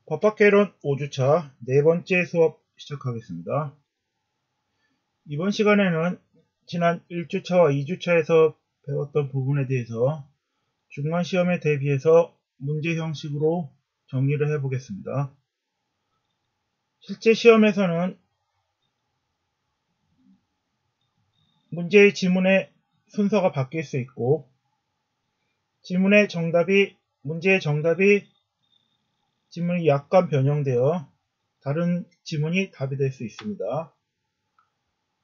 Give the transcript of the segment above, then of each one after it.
법학개론 5주차 네 번째 수업 시작하겠습니다. 이번 시간에는 지난 1주차와 2주차에서 배웠던 부분에 대해서 중간시험에 대비해서 문제 형식으로 정리를 해보겠습니다. 실제 시험에서는 문제의 지문의 순서가 바뀔 수 있고 문제의 정답이 지문이 약간 변형되어 다른 지문이 답이 될 수 있습니다.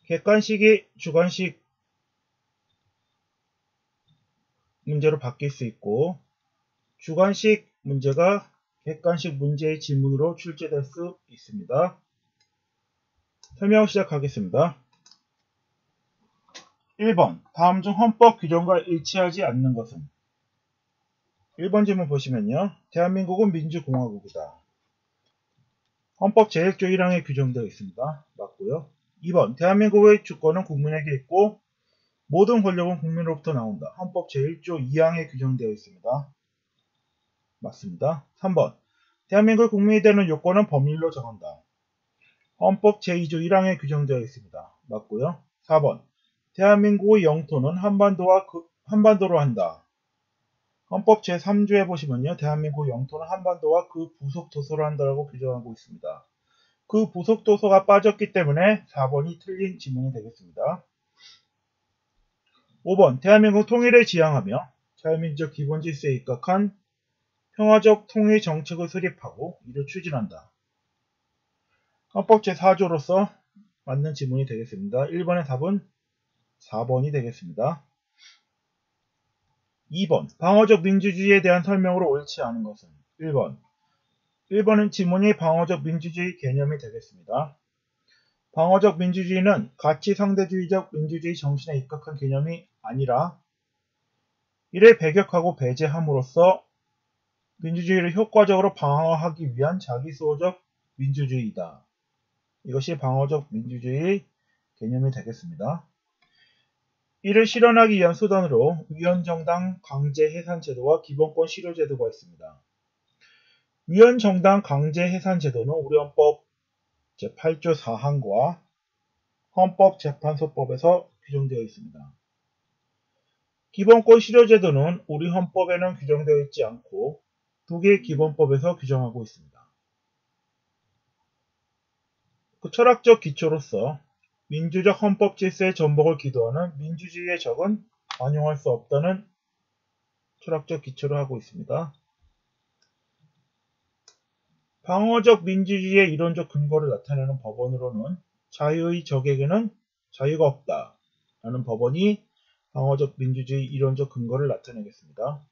객관식이 주관식 문제로 바뀔 수 있고 주관식 문제가 객관식 문제의 지문으로 출제될 수 있습니다. 설명 시작하겠습니다. 1번. 다음 중 헌법 규정과 일치하지 않는 것은? 1번 질문 보시면요. 대한민국은 민주공화국이다. 헌법 제1조 1항에 규정되어 있습니다. 맞고요. 2번. 대한민국의 주권은 국민에게 있고 모든 권력은 국민으로부터 나온다. 헌법 제1조 2항에 규정되어 있습니다. 맞습니다. 3번. 대한민국 국민이 되는 요건은 법률로 정한다. 헌법 제2조 1항에 규정되어 있습니다. 맞고요. 4번. 대한민국의 영토는 한반도로 한다. 헌법 제3조에 보시면요. 대한민국 영토는 한반도와 그 부속 도서로 한다고 규정하고 있습니다. 그 부속 도서가 빠졌기 때문에 4번이 틀린 지문이 되겠습니다. 5번. 대한민국 통일을 지향하며 자유민주적 기본질서에 입각한 평화적 통일 정책을 수립하고 이를 추진한다. 헌법 제4조로서 맞는 지문이 되겠습니다. 1번의 답은 4번이 되겠습니다. 2번. 방어적 민주주의에 대한 설명으로 옳지 않은 것은? 1번은 지문이 방어적 민주주의 개념이 되겠습니다. 방어적 민주주의는 가치 상대주의적 민주주의 정신에 입각한 개념이 아니라 이를 배격하고 배제함으로써 민주주의를 효과적으로 방어하기 위한 자기수호적 민주주의이다. 이것이 방어적 민주주의 개념이 되겠습니다. 이를 실현하기 위한 수단으로 위헌정당 강제 해산 제도와 기본권 실효 제도가 있습니다. 위헌정당 강제 해산 제도는 우리 헌법 제8조 4항과 헌법재판소법에서 규정되어 있습니다. 기본권 실효 제도는 우리 헌법에는 규정되어 있지 않고 두 개의 기본법에서 규정하고 있습니다. 그 철학적 기초로서 민주적 헌법 질서의 전복을 기도하는 민주주의의 적은 반영할 수 없다는 철학적 기초를 하고 있습니다. 방어적 민주주의의 이론적 근거를 나타내는 법원으로는 자유의 적에게는 자유가 없다 라는 법원이 방어적 민주주의 이론적 근거를 나타내겠습니다.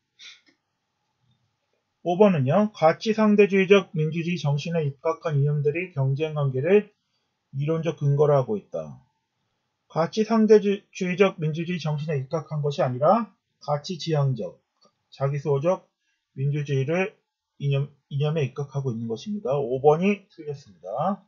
5번은요. 가치 상대주의적 민주주의 정신에 입각한 이념들이 경쟁관계를 이론적 근거로 하고 있다. 가치 상대주의적 민주주의 정신에 입각한 것이 아니라 가치 지향적, 자기수호적 민주주의를 이념에 입각하고 있는 것입니다. 5번이 틀렸습니다.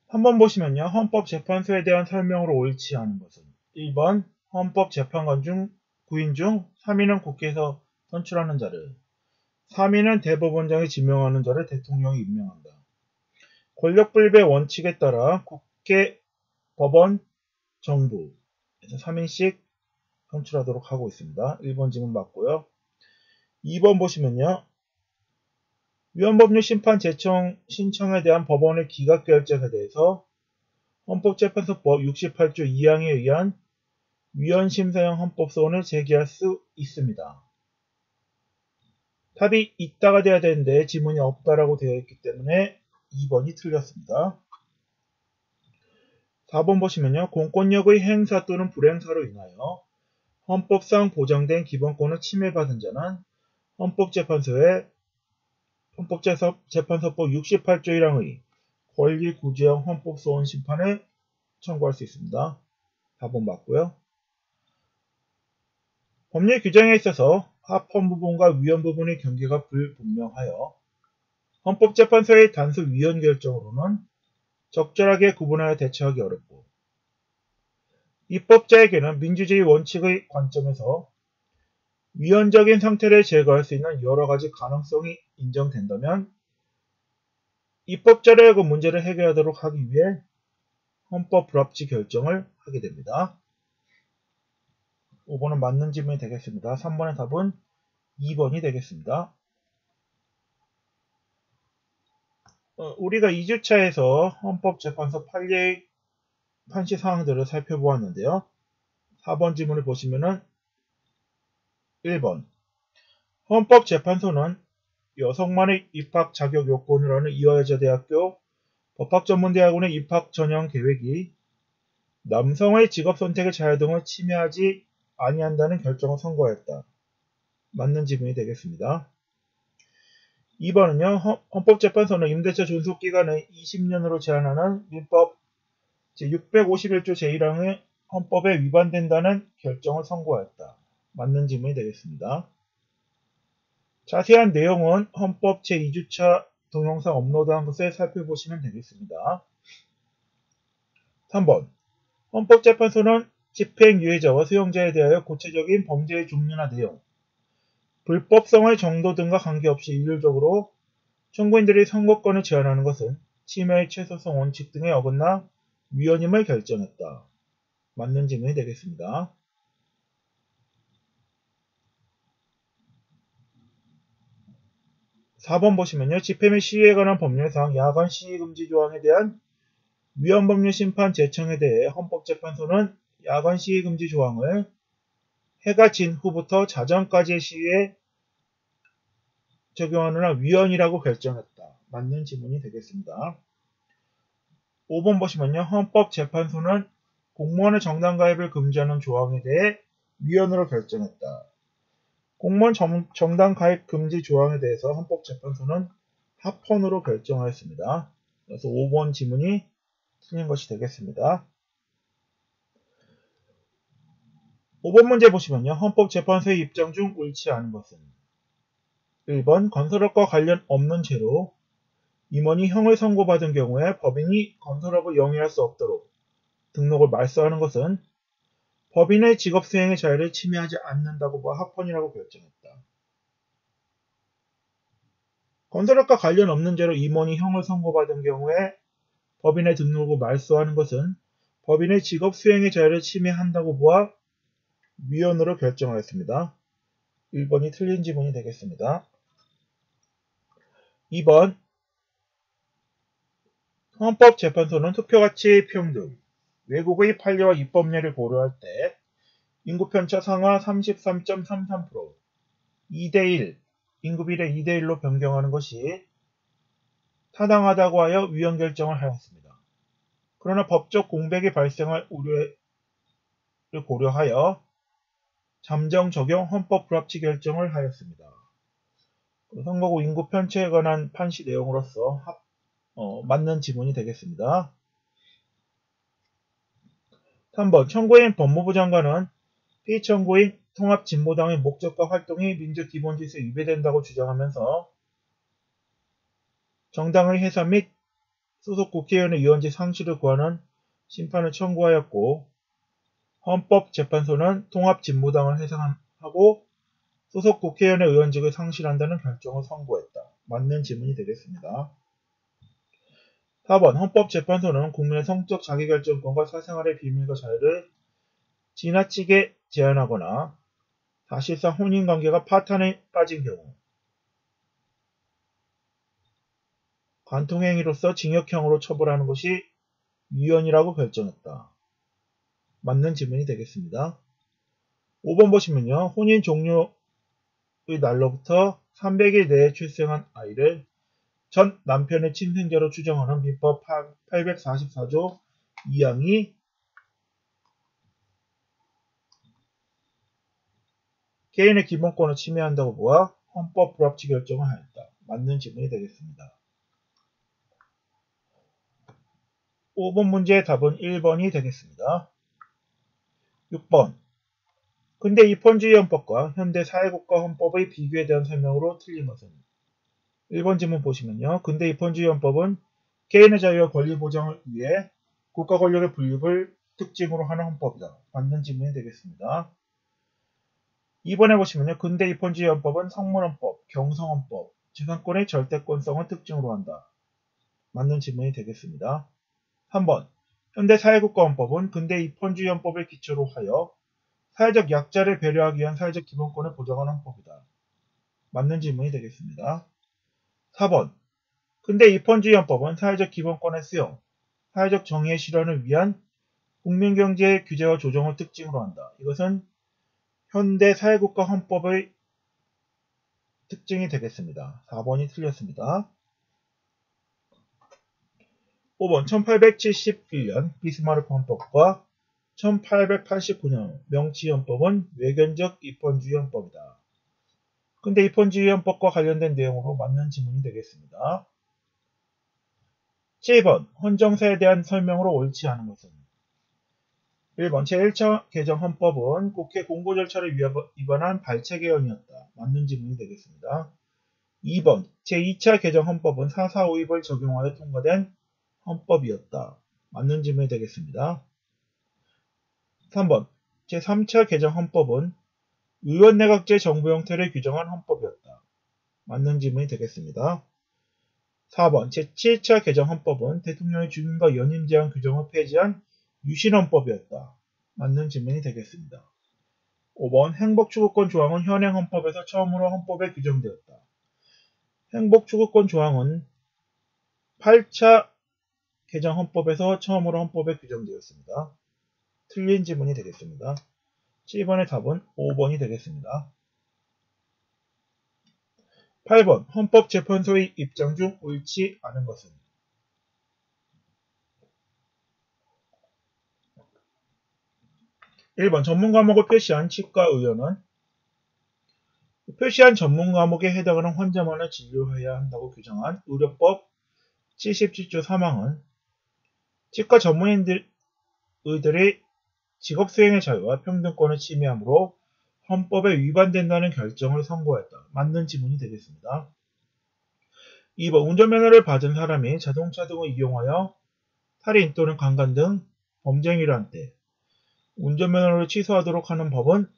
3번 보시면요. 헌법재판소에 대한 설명으로 옳지 않은 것은? 1번 헌법재판관 중 9인 중 3인은 국회에서 선출하는 자를, 3인은 대법원장이 지명하는 자를 대통령이 임명한다. 권력분립의 원칙에 따라 국회, 법원, 정부에서 3인씩 선출하도록 하고 있습니다. 1번 지문 맞고요. 2번 보시면요. 위헌법률 심판 제청 신청에 대한 법원의 기각결정에 대해서 헌법재판소법 68조 2항에 의한 위헌심사형 헌법소원을 제기할 수 있습니다. 답이 있다가 돼야 되는데 지문이 없다라고 되어 있기 때문에 2번이 틀렸습니다. 4번 보시면요. 공권력의 행사 또는 불행사로 인하여 헌법상 보장된 기본권을 침해받은 자는 헌법재판소법 68조 1항의 권리구제형 헌법소원 심판을 청구할 수 있습니다. 4번 맞고요. 법률 규정에 있어서 합헌 부분과 위헌 부분의 경계가 불분명하여 헌법재판소의 단수 위헌 결정으로는 적절하게 구분하여 대처하기 어렵고 입법자에게는 민주주의 원칙의 관점에서 위헌적인 상태를 제거할 수 있는 여러 가지 가능성이 인정된다면 입법자를 그 문제를 해결하도록 하기 위해 헌법 불합치 결정을 하게 됩니다. 5번은 맞는 질문이 되겠습니다. 3번의 답은 2번이 되겠습니다. 우리가 2주차에서 헌법재판소 판시 사항들을 살펴보았는데요. 4번 질문을 보시면은 1번 헌법재판소는 여성만의 입학 자격 요건으로 하는 이화여자대학교 법학전문대학원의 입학 전형 계획이 남성의 직업 선택의 자유 등을 침해하지 아니한다는 결정을 선고하였다. 맞는 지문이 되겠습니다. 2번은요. 헌법재판소는 임대차 존속기간을 20년으로 제한하는 민법 제651조 제1항의 헌법에 위반된다는 결정을 선고하였다. 맞는 지문이 되겠습니다. 자세한 내용은 헌법 제2주차 동영상 업로드한 것을 살펴보시면 되겠습니다. 3번 헌법재판소는 집행유예자와 수용자에 대하여 구체적인 범죄의 종류나 내용, 불법성의 정도 등과 관계없이 일률적으로 청구인들이 선거권을 제한하는 것은 침해의 최소성 원칙 등에 어긋나 위헌임을 결정했다. 맞는 질문이 되겠습니다. 4번 보시면요. 집회 및 시위에 관한 법률상 야간 시위 금지 조항에 대한 위헌법률 심판 제청에 대해 헌법재판소는 야간 시위 금지 조항을 해가 진 후부터 자정까지의 시위에 적용하느라 위헌이라고 결정했다. 맞는 지문이 되겠습니다. 5번 보시면요. 헌법재판소는 공무원의 정당 가입을 금지하는 조항에 대해 위헌으로 결정했다. 공무원 정당 가입 금지 조항에 대해서 헌법재판소는 합헌으로 결정하였습니다. 그래서 5번 지문이 틀린 것이 되겠습니다. 5번 문제 보시면요. 헌법재판소의 입장 중 옳지 않은 것은 1번 건설업과 관련 없는 죄로 임원이 형을 선고받은 경우에 법인이 건설업을 영위할 수 없도록 등록을 말소하는 것은 법인의 직업수행의 자유를 침해하지 않는다고 봐 합헌이라고 결정했다. 건설업과 관련 없는 죄로 임원이 형을 선고받은 경우에 법인의 등록을 말소하는 것은 법인의 직업수행의 자유를 침해한다고 보아 위헌으로 결정하였습니다. 1번이 틀린 지문이 되겠습니다. 2번 헌법재판소는 투표가치 평등, 외국의 판례와 입법례를 고려할 때 인구편차 상하 33.33%, 2대1, 인구비례 2대1로 변경하는 것이 타당하다고 하여 위헌 결정을 하였습니다. 그러나 법적 공백이 발생할 우려를 고려하여 잠정 적용 헌법 불합치 결정을 하였습니다. 선거구 인구 편차에 관한 판시 내용으로서 맞는 지문이 되겠습니다. 3번 청구인 법무부 장관은 피청구인 통합진보당의 목적과 활동이 민주기본질서에 위배된다고 주장하면서 정당의 해산 및 소속 국회의원의 의원직 상실을 구하는 심판을 청구하였고 헌법재판소는 통합진보당을 해산하고 소속 국회의원의 의원직을 상실한다는 결정을 선고했다. 맞는 질문이 되겠습니다. 4번 헌법재판소는 국민의 성적 자기결정권과 사생활의 비밀과 자유를 지나치게 제한하거나 사실상 혼인관계가 파탄에 빠진 경우 관통행위로서 징역형으로 처벌하는 것이 위헌이라고 결정했다. 맞는 질문이 되겠습니다. 5번 보시면요. 혼인 종료의 날로부터 300일 내에 출생한 아이를 전 남편의 친생자로 추정하는 민법 844조 2항이 개인의 기본권을 침해한다고 보아 헌법 불합치 결정을 하였다. 맞는 질문이 되겠습니다. 5번 문제의 답은 1번이 되겠습니다. 6번 근대 입헌주의 헌법과 현대 사회국가 헌법의 비교에 대한 설명으로 틀린 것은 1번 질문 보시면요. 근대 입헌주의 헌법은 개인의 자유와 권리 보장을 위해 국가 권력의 분립을 특징으로 하는 헌법이다. 맞는 질문이 되겠습니다. 2번에 보시면요. 근대 입헌주의 헌법은 성문헌법, 경성헌법, 재산권의 절대권성을 특징으로 한다. 맞는 질문이 되겠습니다. 3번. 현대 사회국가헌법은 근대 입헌주의 헌법을 기초로 하여 사회적 약자를 배려하기 위한 사회적 기본권을 보장하는 헌법이다. 맞는 질문이 되겠습니다. 4번. 근대 입헌주의 헌법은 사회적 기본권의 수용, 사회적 정의의 실현을 위한 국민경제의 규제와 조정을 특징으로 한다. 이것은 현대 사회국가 헌법의 특징이 되겠습니다. 4번이 틀렸습니다. 5번 1871년 비스마르크 헌법과 1889년 명치헌법은 외견적 입헌주의 헌법이다. 근데 입헌주의 헌법과 관련된 내용으로 맞는 지문이 되겠습니다. 7번 헌정사에 대한 설명으로 옳지 않은 것은 1번 제1차 개정 헌법은 국회 공고 절차를 위반한 발췌 개헌이었다. 맞는 지문이 되겠습니다. 2번 제2차 개정 헌법은 4.4.5입을 적용하여 통과된 헌법이었다. 맞는 질문이 되겠습니다. 3번 제3차 개정 헌법은 의원내각제 정부 형태를 규정한 헌법이었다. 맞는 질문이 되겠습니다. 4번 제7차 개정 헌법은 대통령의 주임과 연임 제한 규정을 폐지한 유신헌법이었다. 맞는 질문이 되겠습니다. 5번 행복추구권 조항은 현행 헌법에서 처음으로 헌법에 규정되었다. 행복추구권 조항은 8차 개정 헌법에서 처음으로 헌법에 규정되었습니다. 틀린 지문이 되겠습니다. 7번의 답은 5번이 되겠습니다. 8번 헌법재판소의 입장 중 옳지 않은 것은 1번 전문과목을 표시한 치과의원은 표시한 전문과목에 해당하는 환자만을 진료해야 한다고 규정한 의료법 77조 3항은 치과 전문의들의 직업수행의 자유와 평등권을 침해하므로 헌법에 위반된다는 결정을 선고했다. 맞는 지문이 되겠습니다. 2번 운전면허를 받은 사람이 자동차 등을 이용하여 살인 또는 강간 등 범죄행위를 한 때 운전면허를 취소하도록 하는 법은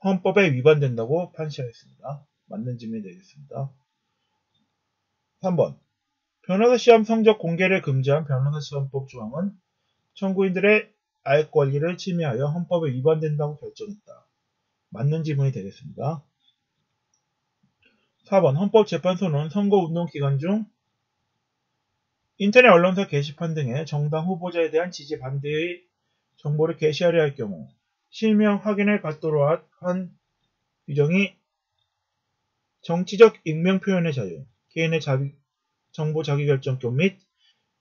헌법에 위반된다고 판시하였습니다. 맞는 질문이 되겠습니다. 3번 변호사 시험 성적 공개를 금지한 변호사 시험법 조항은 청구인들의 알 권리를 침해하여 헌법에 위반된다고 결정했다. 맞는 질문이 되겠습니다. 4번 헌법재판소는 선거운동 기간 중 인터넷 언론사 게시판 등의 정당 후보자에 대한 지지 반대의 정보를 게시하려 할 경우 실명 확인을 받도록 한 규정이 정치적 익명 표현의 자유, 개인의 정보 자기결정권 및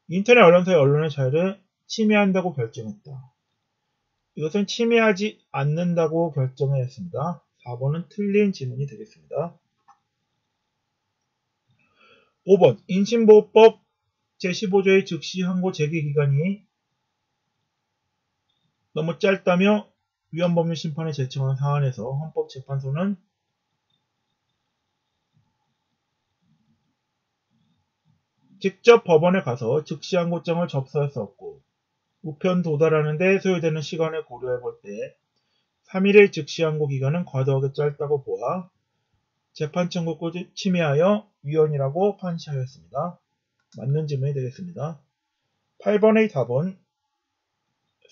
인터넷 언론사의 언론의 자유를 침해한다고 결정했다. 이것은 침해하지 않는다고 결정했습니다. 4번은 틀린 지문이 되겠습니다. 5번 인신보호법 제15조의 즉시 항고 제기 기간이 너무 짧다며 위헌법률 심판에 제청한 사안에서 헌법재판소는 직접 법원에 가서 즉시 항고장을 접수할 수 없고 우편 도달하는 데 소요되는 시간을 고려해 볼 때 3일의 즉시 항고 기간은 과도하게 짧다고 보아 재판 청구권을 침해하여 위헌이라고 판시하였습니다. 맞는 질문이 되겠습니다. 8번의 답은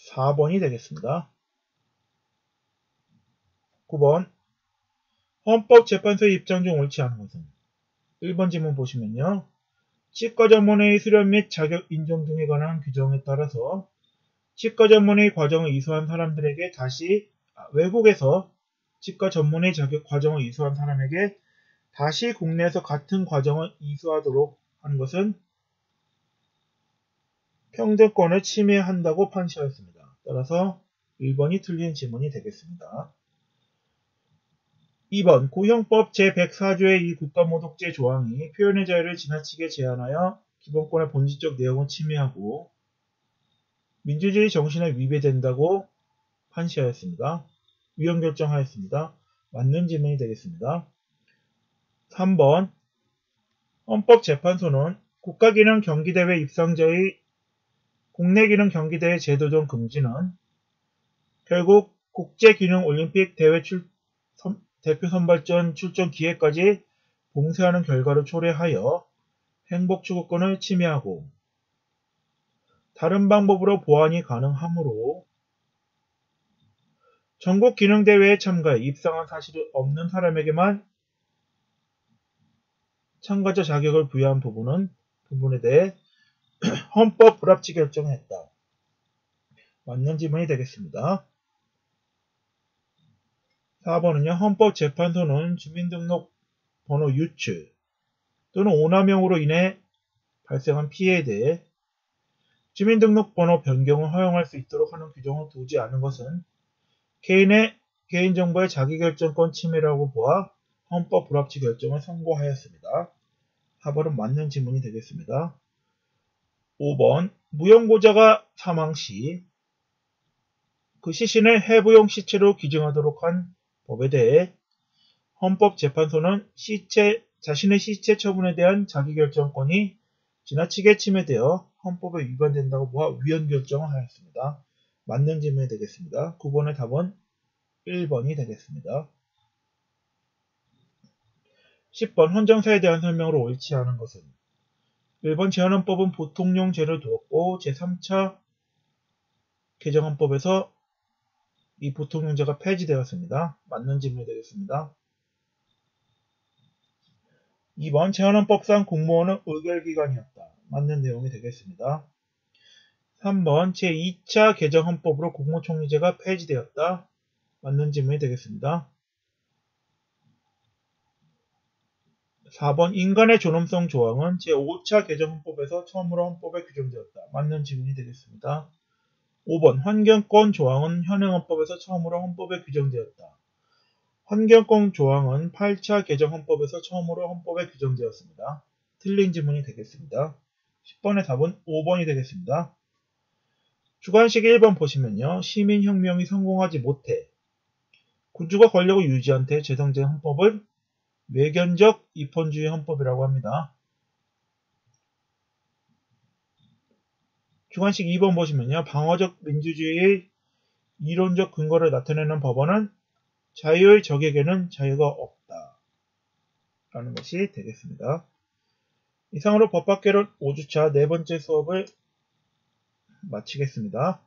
4번이 되겠습니다. 9번 헌법재판소의 입장 중 옳지 않은 것은 1번 질문 보시면요. 치과 전문의 수련 및 자격 인정 등에 관한 규정에 따라서 치과 전문의 과정을 이수한 사람들에게 외국에서 치과 전문의 자격 과정을 이수한 사람에게 다시 국내에서 같은 과정을 이수하도록 하는 것은 평등권을 침해한다고 판시하였습니다. 따라서 1번이 틀린 지문이 되겠습니다. 2번 고형법 제104조의 이 국가모독죄 조항이 표현의 자유를 지나치게 제한하여 기본권의 본질적 내용을 침해하고 민주주의 정신에 위배된다고 판시하였습니다. 위헌 결정하였습니다. 맞는 질문이 되겠습니다. 3번 헌법재판소는 국가기능 경기대회 입상자의 국내기능 경기대회 제도적 금지는 결국 국제균형올림픽 대회 대표 선발전 출전 기회까지 봉쇄하는 결과를 초래하여 행복추구권을 침해하고 다른 방법으로 보완이 가능하므로 전국기능대회에 참가해 입상한 사실이 없는 사람에게만 참가자 자격을 부여한 부분에 대해 헌법 불합치 결정을 했다. 맞는 지문이 되겠습니다. 4번은요. 헌법재판소는 주민등록번호 유출 또는 오남용으로 인해 발생한 피해에 대해 주민등록번호 변경을 허용할 수 있도록 하는 규정을 두지 않은 것은 개인의 개인정보의 자기결정권 침해라고 보아 헌법 불합치 결정을 선고하였습니다. 4번은 맞는 지문이 되겠습니다. 5번 무용고자가 사망 시 그 시신을 해부용 시체로 규정하도록 한 법에 대해 헌법재판소는 자신의 시체 처분에 대한 자기결정권이 지나치게 침해되어 헌법에 위반된다고 보아 위헌 결정을 하였습니다. 맞는 질문이 되겠습니다. 9번의 답은 1번이 되겠습니다. 10번 헌정사에 대한 설명으로 옳지 않은 것은 1번 제헌헌법은 보통용죄를 두었고 제3차 개정헌법에서 이 보통용죄가 폐지되었습니다. 맞는 질문이 되겠습니다. 2번 제헌헌법상 공무원은 의결기관이었다. 맞는 내용이 되겠습니다. 3번 제2차 개정헌법으로 국무총리제가 폐지되었다. 맞는 질문이 되겠습니다. 4번 인간의 존엄성 조항은 제5차 개정헌법에서 처음으로 헌법에 규정되었다. 맞는 질문이 되겠습니다. 5번 환경권 조항은 현행헌법에서 처음으로 헌법에 규정되었다. 환경권 조항은 8차 개정헌법에서 처음으로 헌법에 규정되었습니다. 틀린 질문이 되겠습니다. 10번의 답은 5번이 되겠습니다. 주관식 1번 보시면요. 시민혁명이 성공하지 못해 군주가 권력을 유지한 데 제정된 헌법을 외견적 입헌주의 헌법이라고 합니다. 주관식 2번 보시면요. 방어적 민주주의의 이론적 근거를 나타내는 법원은 자유의 적에게는 자유가 없다. 라는 것이 되겠습니다. 이상으로 법학개론 5주차 네 번째 수업을 마치겠습니다.